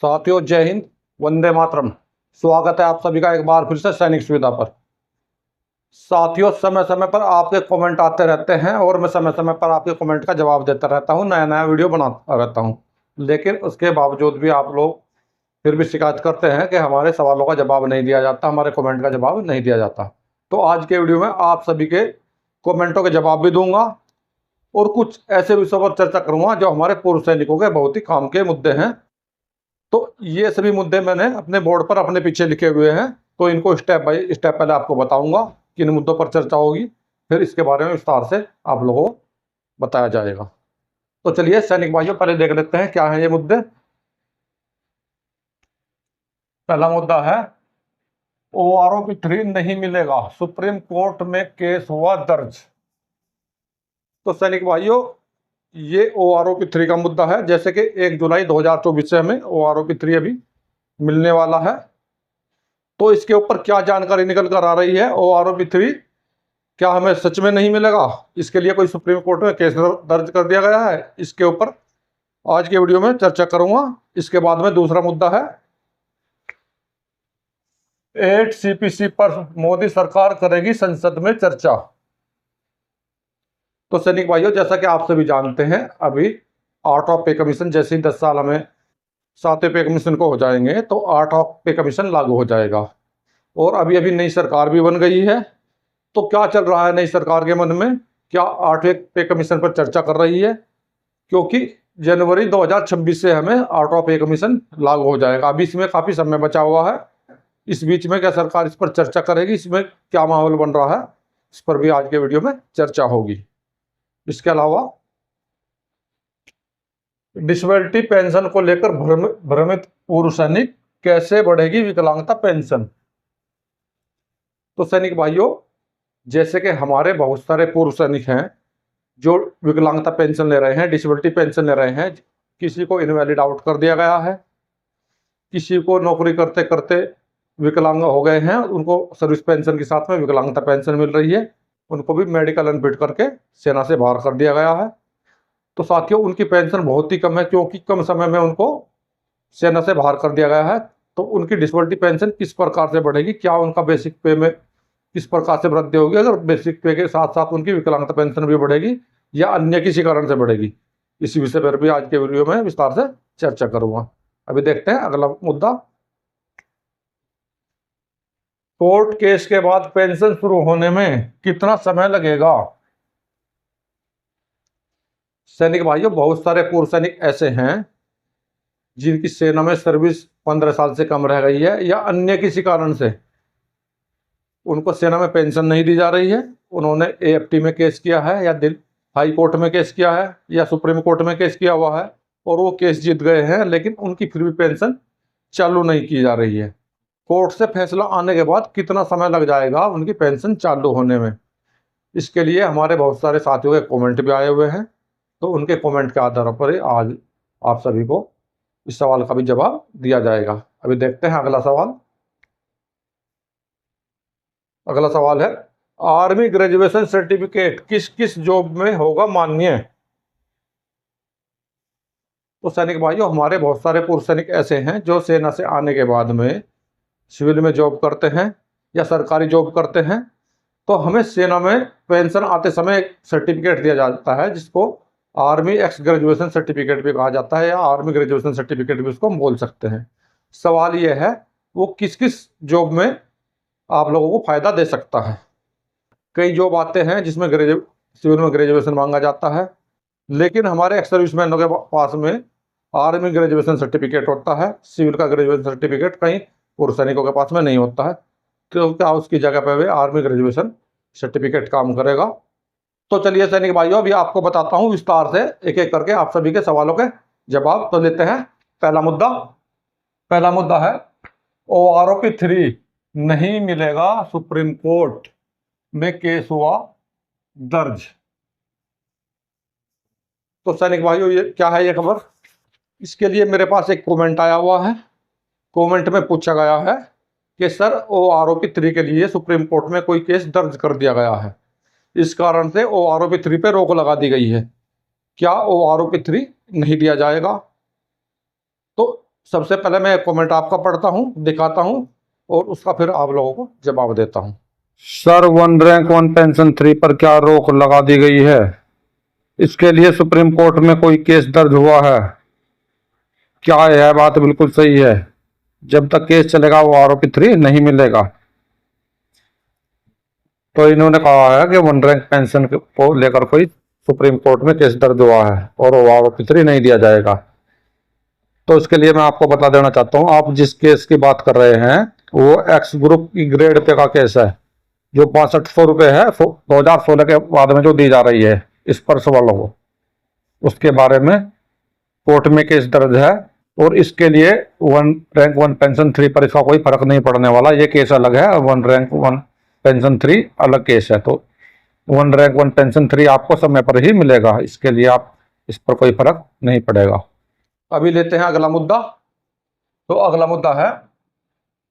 साथियों, जय हिंद, वंदे मातरम। स्वागत है आप सभी का एक बार फिर से सैनिक सुविधा पर। साथियों, समय समय पर आपके कमेंट आते रहते हैं और मैं समय समय पर आपके कमेंट का जवाब देता रहता हूं, नया नया वीडियो बनाता रहता हूं। लेकिन उसके बावजूद भी आप लोग फिर भी शिकायत करते हैं कि हमारे सवालों का जवाब नहीं दिया जाता, हमारे कमेंट का जवाब नहीं दिया जाता। तो आज के वीडियो में आप सभी के कमेंटों के जवाब भी दूंगा और कुछ ऐसे विषयों पर चर्चा करूंगा जो हमारे पूर्व सैनिकों के बहुत ही काम के मुद्दे हैं। तो ये सभी मुद्दे मैंने अपने बोर्ड पर अपने पीछे लिखे हुए हैं, तो इनको स्टेप बाय स्टेप पहले आपको बताऊंगा, किन मुद्दों पर चर्चा होगी, फिर इसके बारे में विस्तार से आप लोगों को बताया जाएगा। तो चलिए सैनिक भाइयों, पहले देख लेते हैं क्या है ये मुद्दे। पहला मुद्दा है OROP 3 नहीं मिलेगा, सुप्रीम कोर्ट में केस हुआ दर्ज। तो सैनिक भाइयों, ये OROP 3 का मुद्दा है। जैसे कि 1 जुलाई 2024 से हमें OROP 3 अभी मिलने वाला है। तो इसके ऊपर क्या जानकारी निकल कर आ रही है, OROP 3 क्या हमें सच में नहीं मिलेगा? इसके लिए कोई सुप्रीम कोर्ट में केस दर्ज कर दिया गया है? इसके ऊपर आज के वीडियो में चर्चा करूंगा। इसके बाद में दूसरा मुद्दा है 8 CPC पर मोदी सरकार करेगी संसद में चर्चा। तो सैनिक भाइयों, जैसा कि आप सभी जानते हैं, अभी 8 ऑफ पे कमीशन जैसे ही 10 साल हमें 7वें पे कमीशन को हो जाएंगे तो 8 ऑफ पे कमीशन लागू हो जाएगा। और अभी अभी नई सरकार भी बन गई है। तो क्या चल रहा है नई सरकार के मन में? क्या 8वें पे कमीशन पर चर्चा कर रही है? क्योंकि जनवरी 2026 से हमें 8वां पे कमीशन लागू हो जाएगा। अभी इसमें काफी समय बचा हुआ है। इस बीच में क्या सरकार इस पर चर्चा करेगी? इसमें क्या माहौल बन रहा है, इस पर भी आज के वीडियो में चर्चा होगी। इसके अलावा डिसेबिलिटी पेंशन को लेकर भ्रमित पूर्व सैनिक, कैसे बढ़ेगी विकलांगता पेंशन। तो सैनिक भाइयों, जैसे कि हमारे बहुत सारे पूर्व सैनिक हैं जो विकलांगता पेंशन ले रहे हैं, डिसेबिलिटी पेंशन ले रहे हैं। किसी को इनवैलिड आउट कर दिया गया है, किसी को नौकरी करते करते विकलांग हो गए हैं, उनको सर्विस पेंशन के साथ में विकलांगता पेंशन मिल रही है। उनको भी मेडिकल अनफिट करके सेना से बाहर कर दिया गया है। तो साथियों, उनकी पेंशन बहुत ही कम है, क्योंकि कम समय में उनको सेना से बाहर कर दिया गया है। तो उनकी डिसेबिलिटी पेंशन किस प्रकार से बढ़ेगी? क्या उनका बेसिक पे में किस प्रकार से वृद्धि होगी? अगर बेसिक पे के साथ साथ उनकी विकलांगता पेंशन भी बढ़ेगी या अन्य किसी कारण से बढ़ेगी? इसी विषय पर भी आज के वीडियो में विस्तार से चर्चा करूंगा। अभी देखते हैं अगला मुद्दा। कोर्ट केस के बाद पेंशन शुरू होने में कितना समय लगेगा? सैनिक भाइयों, बहुत सारे पूर्व सैनिक ऐसे हैं जिनकी सेना में सर्विस 15 साल से कम रह गई है या अन्य किसी कारण से उनको सेना में पेंशन नहीं दी जा रही है। उन्होंने AFT में केस किया है या दिल्ली हाई कोर्ट में केस किया है या सुप्रीम कोर्ट में केस किया हुआ है और वो केस जीत गए हैं, लेकिन उनकी फिर भी पेंशन चालू नहीं की जा रही है। कोर्ट से फैसला आने के बाद कितना समय लग जाएगा उनकी पेंशन चालू होने में? इसके लिए हमारे बहुत सारे साथियों के कमेंट भी आए हुए हैं। तो उनके कमेंट के आधार पर आज आप सभी को इस सवाल का भी जवाब दिया जाएगा। अभी देखते हैं अगला सवाल। अगला सवाल है आर्मी ग्रेजुएशन सर्टिफिकेट किस किस जॉब में होगा मान्य? तो सैनिक भाइयों, हमारे बहुत सारे पूर्व सैनिक ऐसे हैं जो सेना से आने के बाद में सिविल में जॉब करते हैं या सरकारी जॉब करते हैं। तो हमें सेना में पेंशन आते समय एक सर्टिफिकेट दिया जाता है जिसको आर्मी एक्स ग्रेजुएशन सर्टिफिकेट भी कहा जाता है या आर्मी ग्रेजुएशन सर्टिफिकेट भी उसको हम बोल सकते हैं। सवाल यह है वो किस किस जॉब में आप लोगों को फायदा दे सकता है। कई जॉब आते हैं जिसमें सिविल में ग्रेजुएशन मांगा जाता है, लेकिन हमारे एक्स सर्विसमैनों के पास में आर्मी ग्रेजुएशन सर्टिफिकेट होता है। सिविल का ग्रेजुएशन सर्टिफिकेट कहीं पूर्व सैनिकों के पास में नहीं होता है। तो क्या उसकी जगह पर वे आर्मी ग्रेजुएशन सर्टिफिकेट काम करेगा? तो चलिए सैनिक भाइयों, अभी आपको बताता हूं विस्तार से एक एक करके आप सभी के सवालों के जवाब तो लेते हैं। पहला मुद्दा है OROP 3 नहीं मिलेगा, सुप्रीम कोर्ट में केस हुआ दर्ज। तो सैनिक भाइयों, ये क्या है ये खबर? इसके लिए मेरे पास एक कमेंट आया हुआ है। कमेंट में पूछा गया है कि सर OROP 3 के लिए सुप्रीम कोर्ट में कोई केस दर्ज कर दिया गया है, इस कारण से OROP 3 पे रोक लगा दी गई है, क्या OROP 3 नहीं दिया जाएगा? तो सबसे पहले मैं कमेंट आपका पढ़ता हूँ, दिखाता हूँ और उसका फिर आप लोगों को जवाब देता हूँ। Sir, one rank one pension 3 पर क्या रोक लगा दी गई है? इसके लिए सुप्रीम कोर्ट में कोई केस दर्ज हुआ है क्या? यह बात बिल्कुल सही है। जब तक केस चलेगा वो आरोपी 3 नहीं मिलेगा। तो इन्होंने कहा है कि वन रैंक पेंशन को लेकर कोई सुप्रीम कोर्ट में केस दर्ज हुआ है और वो आरोपी 3 नहीं दिया जाएगा। तो इसके लिए मैं आपको बता देना चाहता हूँ, आप जिस केस की बात कर रहे हैं वो एक्स ग्रुप की ग्रेड पे का केस है, जो 6500 रुपये है 2016 के बाद में जो दी जा रही है स्पर्श वालों को, उसके बारे में कोर्ट में केस दर्ज है। और इसके लिए वन रैंक वन पेंशन 3 पर इसका कोई फर्क नहीं पड़ने वाला। ये केस अलग है, वन रैंक वन पेंशन 3 अलग केस है। तो वन रैंक वन पेंशन 3 आपको समय पर ही मिलेगा, इसके लिए आप इस पर कोई फर्क नहीं पड़ेगा। अभी लेते हैं अगला मुद्दा। तो अगला मुद्दा है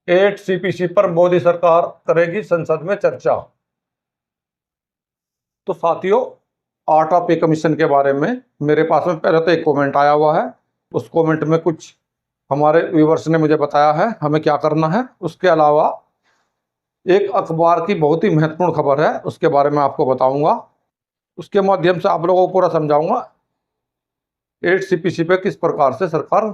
8 CPC पर मोदी सरकार करेगी संसद में चर्चा। तो साथियों, 8वां पे कमीशन के बारे में मेरे पास में पहले तो एक कमेंट आया हुआ है। उस कमेंट में कुछ हमारे व्यूवर्स ने मुझे बताया है हमें क्या करना है। उसके अलावा एक अखबार की बहुत ही महत्वपूर्ण खबर है, उसके बारे में आपको बताऊंगा। उसके माध्यम से आप लोगों को पूरा समझाऊंगा 8 CPC पे किस प्रकार से सरकार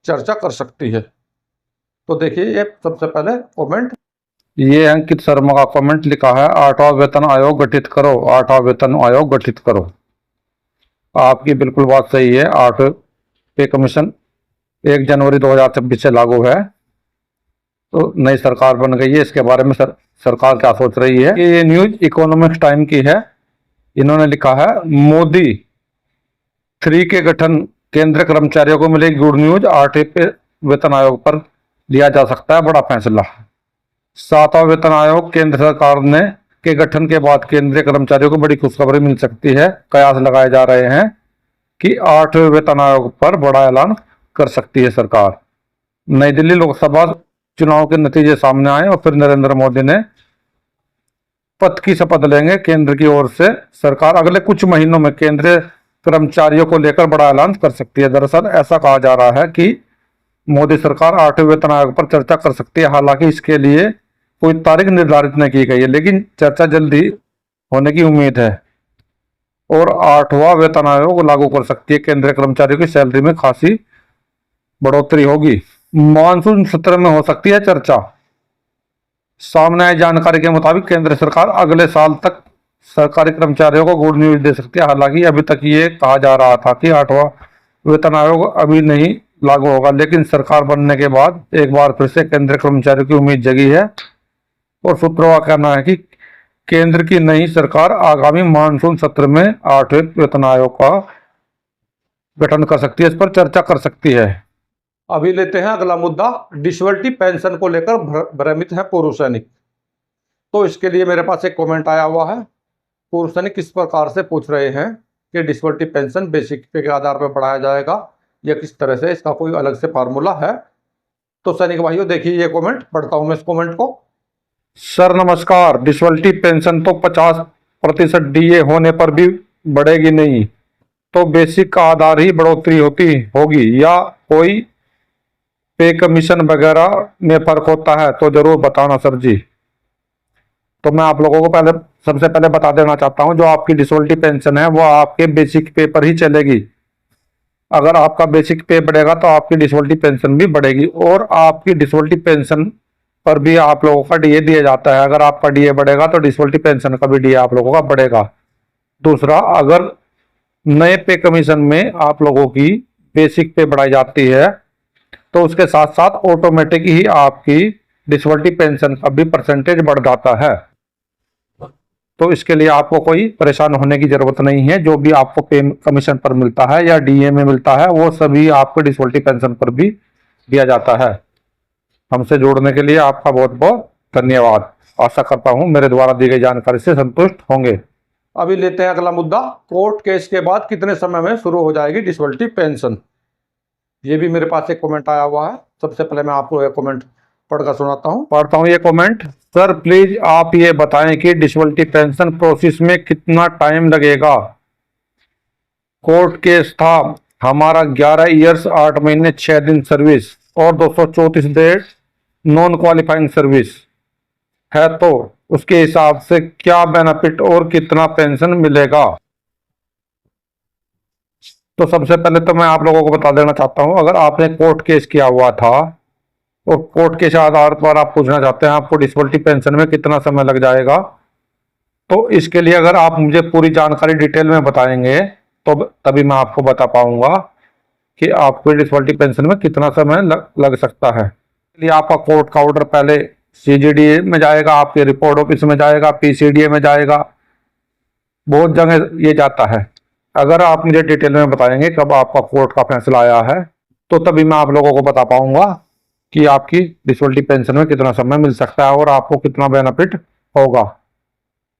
चर्चा कर सकती है। तो देखिए, ये सबसे पहले कमेंट, ये अंकित शर्मा का कमेंट लिखा है, 8वां वेतन आयोग गठित करो, 8वां वेतन आयोग गठित करो। आपकी बिल्कुल बात सही है। 8 पे कमीशन 1 जनवरी 2026 से लागू है। तो नई सरकार बन गई है। इसके बारे में सरकार क्या सोच रही है, ये न्यूज इकोनॉमिक्स टाइम की है। इन्होंने लिखा है, मोदी 3 के गठन, केंद्रीय कर्मचारियों को मिलेगी गुड न्यूज, 8 पे वेतन आयोग पर लिया जा सकता है बड़ा फैसला। 7वां वेतन आयोग, केंद्र सरकार ने के गठन के बाद केंद्रीय कर्मचारियों को बड़ी खुशखबरी मिल सकती है। कयास लगाए जा रहे हैं कि 8वें वेतन आयोग पर बड़ा ऐलान कर सकती है सरकार। नई दिल्ली लोकसभा चुनाव के नतीजे सामने आए और फिर नरेंद्र मोदी ने पद की शपथ लेंगे केंद्र की ओर से। सरकार अगले कुछ महीनों में केंद्रीय कर्मचारियों को लेकर बड़ा ऐलान कर सकती है। दरअसल ऐसा कहा जा रहा है कि मोदी सरकार 8वें वेतन आयोग पर चर्चा कर सकती है। हालांकि इसके लिए कोई तारीख निर्धारित नहीं की गई है, लेकिन चर्चा जल्दी होने की उम्मीद है और 8वां वेतन आयोग लागू कर सकती है। केंद्रीय कर्मचारियों की सैलरी में खासी बढ़ोतरी होगी। मानसून सत्र में हो सकती है चर्चा। सामने आई जानकारी के मुताबिक केंद्र सरकार अगले साल तक सरकारी कर्मचारियों को गुड न्यूज दे सकती है। हालांकि अभी तक ये कहा जा रहा था कि 8वां वेतन आयोग अभी नहीं लागू होगा, लेकिन सरकार बनने के बाद एक बार फिर से केंद्रीय कर्मचारियों की उम्मीद जगी है और सूत्रों का कहना है कि केंद्र की नई सरकार आगामी मानसून सत्र में 8वें वेतन आयोग का गठन कर सकती है, इस पर चर्चा कर सकती है। अभी लेते हैं अगला मुद्दा। डिसेबिलिटी पेंशन को लेकर भ्रमित है पूर्व सैनिक। तो इसके लिए मेरे पास एक कमेंट आया हुआ है। पूर्व सैनिक किस प्रकार से पूछ रहे हैं कि डिसेबिलिटी पेंशन बेसिक पे के आधार पर बढ़ाया जाएगा या किस तरह से, इसका कोई अलग से फार्मूला है। तो सैनिक भाइयों, देखिए ये कमेंट, पढ़ता हूं मैं इस कमेंट को। सर नमस्कार, डिसेबिलिटी पेंशन तो 50% डीए होने पर भी बढ़ेगी नहीं, तो बेसिक का आधार ही बढ़ोतरी होगी या कोई पे कमीशन वगैरह में फर्क होता है तो जरूर बताना सर जी। तो मैं आप लोगों को सबसे पहले बता देना चाहता हूं, जो आपकी डिसेबिलिटी पेंशन है वो आपके बेसिक पे पर ही चलेगी। अगर आपका बेसिक पे बढ़ेगा तो आपकी डिसेबिलिटी पेंशन भी बढ़ेगी और आपकी डिसेबिलिटी पेंशन पर भी आप लोगों का डीए दिया जाता है। अगर आपका डीए बढ़ेगा तो डिसेबिलिटी पेंशन का भी डीए आप लोगों का बढ़ेगा। दूसरा, अगर नए पे कमीशन में आप लोगों की बेसिक पे बढ़ाई जाती है तो उसके साथ साथ ऑटोमेटिक ही आपकी डिसेबिलिटी पेंशन का भी परसेंटेज बढ़ जाता है। तो इसके लिए आपको कोई परेशान होने की जरूरत नहीं है। जो भी आपको पे कमीशन पर मिलता है या डीए में मिलता है वो सभी आपको डिसेबिलिटी पेंशन पर भी दिया जाता है। हमसे जोड़ने के लिए आपका बहुत बहुत धन्यवाद। आशा करता हूं मेरे द्वारा दी गई जानकारी से संतुष्ट होंगे। अभी लेते हैं अगला मुद्दा। कोर्ट केस के बाद कितने समय में शुरू हो जाएगी डिसेबिलिटी पेंशन। ये भी मेरे पास एक कमेंट आया हुआ है। सबसे पहले मैं आपको एक कमेंट पढ़कर पढ़ता हूँ ये कमेंट। सर प्लीज आप ये बताएं कि डिसेबिलिटी पेंशन प्रोसेस में कितना टाइम लगेगा। कोर्ट केस था हमारा 11 ईयर्स 8 महीने 6 दिन सर्विस। और 234 डेज नॉन क्वालिफाइंग सर्विस है, तो उसके हिसाब से क्या बेनिफिट और कितना पेंशन मिलेगा। तो सबसे पहले तो मैं आप लोगों को बता देना चाहता हूं, अगर आपने कोर्ट केस किया हुआ था और कोर्ट के आधार पर आप पूछना चाहते हैं आपको डिसेबिलिटी पेंशन में कितना समय लग जाएगा, तो इसके लिए अगर आप मुझे पूरी जानकारी डिटेल में बताएंगे तो तभी मैं आपको बता पाऊंगा कि आपको डिसेबिलिटी पेंशन में कितना समय लग सकता है। इसलिए आपका कोर्ट का ऑर्डर पहले सीजीडीए में जाएगा, आपके रिपोर्ट ऑफिस में जाएगा, पीसीडीए में जाएगा, बहुत जगह ये जाता है। अगर आप मुझे डिटेल में बताएंगे कब आपका कोर्ट का फैसला आया है तो तभी मैं आप लोगों को बता पाऊंगा कि आपकी डिसेबिलिटी पेंशन में कितना समय मिल सकता है और आपको कितना बेनिफिट होगा।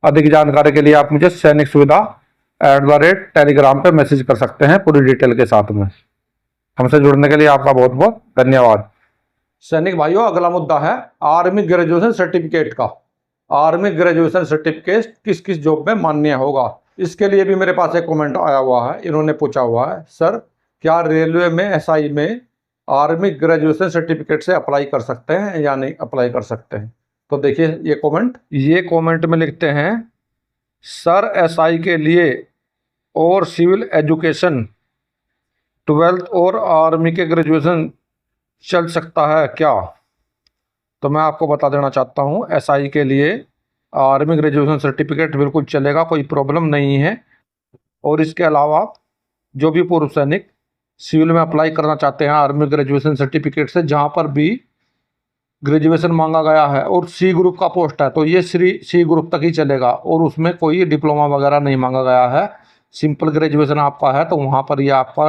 अधिक जानकारी के लिए आप मुझे सैनिक सुविधा @टेलीग्राम पे मैसेज कर सकते हैं पूरी डिटेल के साथ में। हमसे जुड़ने के लिए आपका बहुत बहुत धन्यवाद। सैनिक भाइयों, अगला मुद्दा है आर्मी ग्रेजुएशन सर्टिफिकेट का। आर्मी ग्रेजुएशन सर्टिफिकेट किस किस जॉब में मान्य होगा, इसके लिए भी मेरे पास एक कमेंट आया हुआ है। इन्होंने पूछा हुआ है, सर क्या रेलवे में एसआई में आर्मी ग्रेजुएशन सर्टिफिकेट से अप्लाई कर सकते हैं या नहीं अप्लाई कर सकते हैं। तो देखिए ये कमेंट में लिखते हैं, सर एसआई के लिए और सिविल एजुकेशन 12th और आर्मी के ग्रेजुएशन चल सकता है क्या। तो मैं आपको बता देना चाहता हूँ, एसआई के लिए आर्मी ग्रेजुएशन सर्टिफिकेट बिल्कुल चलेगा, कोई प्रॉब्लम नहीं है। और इसके अलावा जो भी पूर्व सैनिक सिविल में अप्लाई करना चाहते हैं आर्मी ग्रेजुएशन सर्टिफिकेट से, जहाँ पर भी ग्रेजुएशन मांगा गया है और सी ग्रुप का पोस्ट है, तो ये सी ग्रुप तक ही चलेगा और उसमें कोई डिप्लोमा वगैरह नहीं मांगा गया है। सिंपल ग्रेजुएशन आपका है तो वहाँ पर ये आपका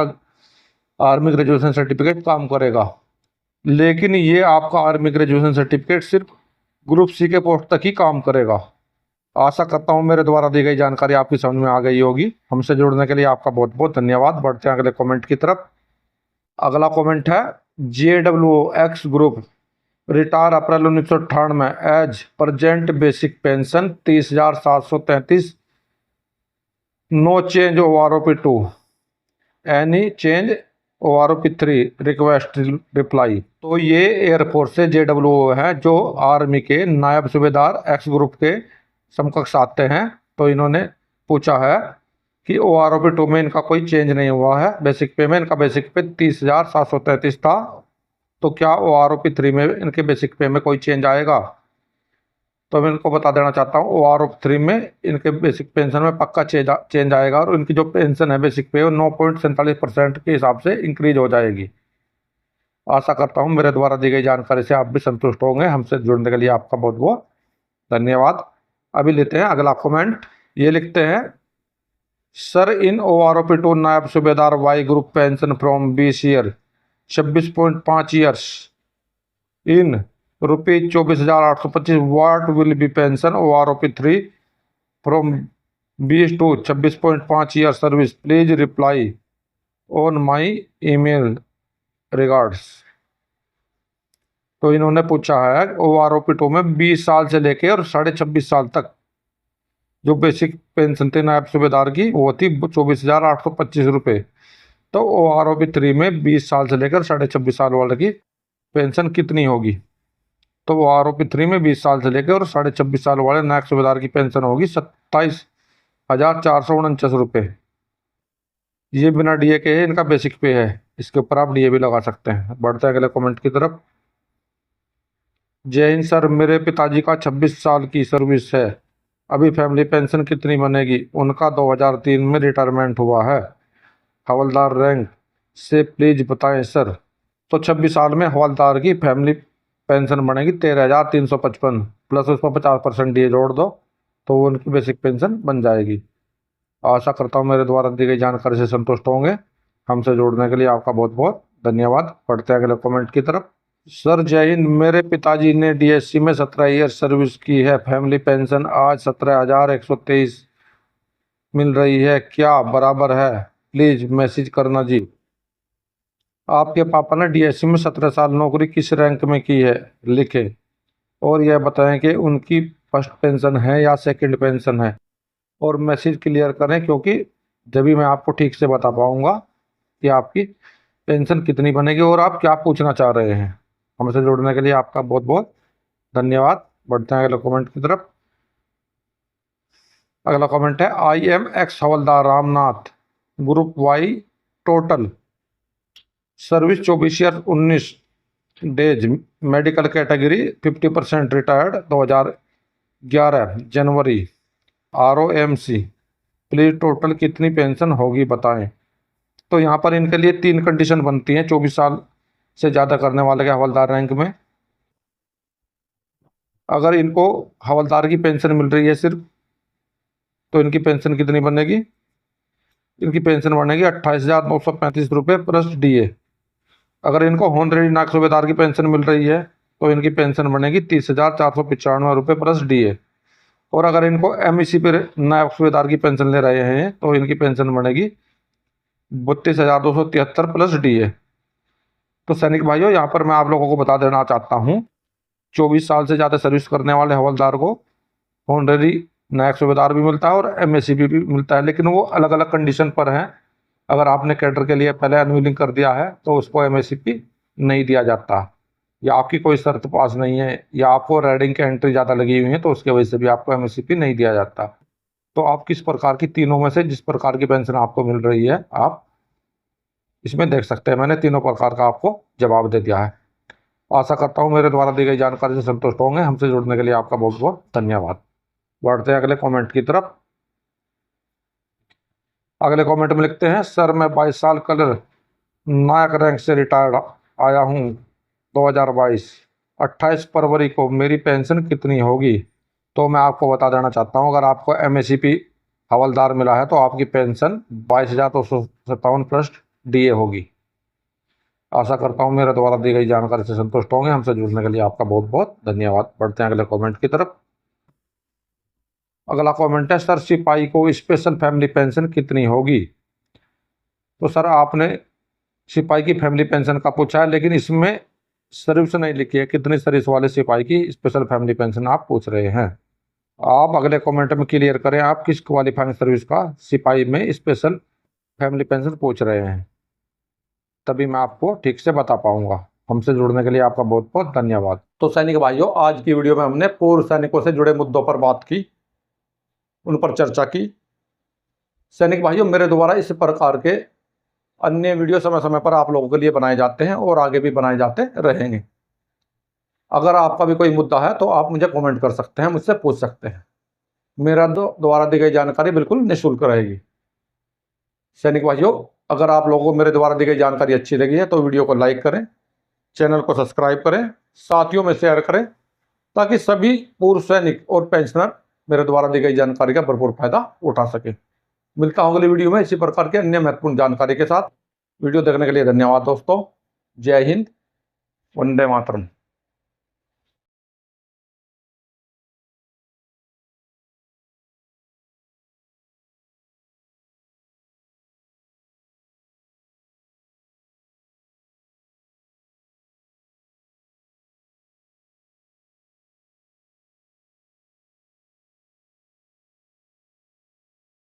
आर्मी ग्रेजुएशन सर्टिफिकेट काम करेगा। लेकिन ये आपका आर्मी ग्रेजुएशन सर्टिफिकेट सिर्फ ग्रुप सी के पोस्ट तक ही काम करेगा। आशा करता हूँ मेरे द्वारा दी गई जानकारी आपकी समझ में आ गई होगी। हमसे जुड़ने के लिए आपका बहुत बहुत धन्यवाद। बढ़ते हैं अगले कमेंट की तरफ। अगला कमेंट है, JWX group retire April 1998 as present basic pension 30,733, no change OROP2 any change OROP3 request reply. तो ये एयरफोर्स से JWO है जो आर्मी के नायब सूबेदार एक्स ग्रुप के समकक्ष आते हैं। तो इन्होंने पूछा है कि OROP2 में इनका कोई चेंज नहीं हुआ है। बेसिक पे में इनका बेसिक पे 30,733 था, तो क्या OROP3 में इनके बेसिक पे में कोई चेंज आएगा। तो मैं इनको बता देना चाहता हूँ, OROP3 में इनके बेसिक पेंशन में पक्का चेंज आएगा और इनकी जो पेंशन है बेसिक पे वो 9.47% के हिसाब से इंक्रीज हो जाएगी। आशा करता हूँ मेरे द्वारा दी गई जानकारी से आप भी संतुष्ट होंगे। हमसे जुड़ने के लिए आपका बहुत बहुत धन्यवाद। अभी लेते हैं अगला कमेंट। ये लिखते हैं, sir in OROP2 naib subedar Y group pension from 20 year 26.5 years in ₹24,825 what will be pension OROP3 from 20 to 26.5 year service, please reply on my email regards. तो इन्होंने पूछा है OROP2 में 20 साल से लेके और 26.5 साल तक जो बेसिक पेंशन थी नायब सूबेदार की वो थी 24,825 रुपये। तो OROP3 में 20 साल से लेकर 26.5 साल वाले की पेंशन कितनी होगी। तो OROP3 में 20 साल से लेकर और 26.5 साल वाले नायब सूबेदार की पेंशन होगी 27,449 रुपये। ये बिना डीए के इनका बेसिक पे है, इसके ऊपर आप डीए भी लगा सकते हैं। बढ़ते हैं अगले कमेंट की तरफ। जय हिंद सर, मेरे पिताजी का 26 साल की सर्विस है, अभी फैमिली पेंशन कितनी बनेगी। उनका 2003 में रिटायरमेंट हुआ है, हवलदार रैंक से, प्लीज बताएं सर। तो 26 साल में हवलदार की फैमिली पेंशन बनेगी 13,355 प्लस उसको 50% डीए जोड़ दो तो उनकी बेसिक पेंशन बन जाएगी। आशा करता हूँ मेरे द्वारा दी गई जानकारी से संतुष्ट होंगे। हमसे जोड़ने के लिए आपका बहुत बहुत धन्यवाद। पढ़ते हैं अगले कमेंट की तरफ। सर जय हिंद, मेरे पिताजी ने DSC में 17 ईयर सर्विस की है, फैमिली पेंशन आज 17,123 मिल रही है, क्या बराबर है, प्लीज मैसेज करना जी। आपके पापा ने DSC में 17 साल नौकरी किस रैंक में की है लिखें और यह बताएं कि उनकी फर्स्ट पेंशन है या सेकंड पेंशन है और मैसेज क्लियर करें, क्योंकि जब भी मैं आपको ठीक से बता पाऊंगा कि आपकी पेंशन कितनी बनेगी और आप क्या पूछना चाह रहे हैं। हमसे जुड़ने के लिए आपका बहुत बहुत धन्यवाद। बढ़ते हैं अगले कमेंट की तरफ। अगला कमेंट है I am ex havaldar Ramnath, group Y, total service 24 days, medical category 50% retired, 2011 January, ROMC। Please total कितनी पेंशन होगी बताएं। तो यहाँ पर इनके लिए 3 कंडीशन बनती हैं 24 साल से ज़्यादा करने वाले के हवलदार रैंक में। अगर इनको हवलदार की पेंशन मिल रही है सिर्फ, तो इनकी पेंशन कितनी बनेगी। इनकी पेंशन बनेगी 28,935 रुपये प्लस DA। अगर इनको होनरेरी नायक सूबेदार की पेंशन मिल रही है तो इनकी पेंशन बनेगी 30,495 रुपये प्लस DA। और अगर इनको MEC पर नायक सूबेदार की पेंशन ले रहे हैं तो इनकी पेंशन बनेगी 32,273 प्लस DA। तो सैनिक भाइयों, यहाँ पर मैं आप लोगों को बता देना चाहता हूँ, 24 साल से ज़्यादा सर्विस करने वाले हवलदार को होनरेरी नायक सूबेदार भी मिलता है और MSc भी मिलता है, लेकिन वो अलग अलग कंडीशन पर हैं। अगर आपने कैडर के लिए पहले अनविलिंग कर दिया है तो उसको MSc नहीं दिया जाता, या आपकी कोई शर्त पास नहीं है, या आपको रेडिंग की एंट्री ज़्यादा लगी हुई है तो उसकी वजह से भी आपको MSc नहीं दिया जाता। तो आप किस प्रकार की, तीनों में से जिस प्रकार की पेंशन आपको मिल रही है आप इसमें देख सकते हैं। मैंने तीनों प्रकार का आपको जवाब दे दिया है। आशा करता हूँ मेरे द्वारा दी गई जानकारी से संतुष्ट होंगे। हमसे जुड़ने के लिए आपका बहुत बहुत धन्यवाद। बढ़ते हैं अगले कमेंट की तरफ। अगले कमेंट में लिखते हैं, सर मैं 22 साल कलर नायक रैंक से रिटायर्ड आया हूँ 2022, 28 फरवरी को मेरी पेंशन कितनी होगी। तो मैं आपको बता देना चाहता हूँ, अगर आपको MSc हवलदार मिला है तो आपकी पेंशन 22,257 प्लस DA होगी। आशा करता हूँ मेरे द्वारा दी गई जानकारी से संतुष्ट होंगे। हमसे जुड़ने के लिए आपका बहुत बहुत धन्यवाद। बढ़ते हैं अगले कमेंट की तरफ। अगला कमेंट है, सर सिपाही को स्पेशल फैमिली पेंशन कितनी होगी। तो सर आपने सिपाही की फैमिली पेंशन का पूछा है, लेकिन इसमें सर्विस नहीं लिखी है, कितनी सर्विस वाले सिपाही की स्पेशल फैमिली पेंशन आप पूछ रहे हैं। आप अगले कमेंट में क्लियर करें आप किस क्वालिफाइंग सर्विस का सिपाही में स्पेशल फैमिली पेंशन पूछ रहे हैं, तभी मैं आपको ठीक से बता पाऊंगा। हमसे जुड़ने के लिए आपका बहुत बहुत धन्यवाद। तो सैनिक भाइयों, आज की वीडियो में हमने पूर्व सैनिकों से जुड़े मुद्दों पर बात की, उन पर चर्चा की। सैनिक भाइयों, मेरे द्वारा इस प्रकार के अन्य वीडियो समय समय पर आप लोगों के लिए बनाए जाते हैं और आगे भी बनाए जाते रहेंगे। अगर आपका भी कोई मुद्दा है तो आप मुझे कमेंट कर सकते हैं, मुझसे पूछ सकते हैं। मेरा द्वारा दी गई जानकारी बिल्कुल निःशुल्क रहेगी। सैनिक भाइयों, अगर आप लोगों को मेरे द्वारा दी गई जानकारी अच्छी लगी है तो वीडियो को लाइक करें, चैनल को सब्सक्राइब करें, साथियों में शेयर करें, ताकि सभी पूर्व सैनिक और पेंशनर मेरे द्वारा दी गई जानकारी का भरपूर फायदा उठा सके। मिलता हूं अगली वीडियो में इसी प्रकार के अन्य महत्वपूर्ण जानकारी के साथ। वीडियो देखने के लिए धन्यवाद दोस्तों। जय हिंद, वंदे मातरम।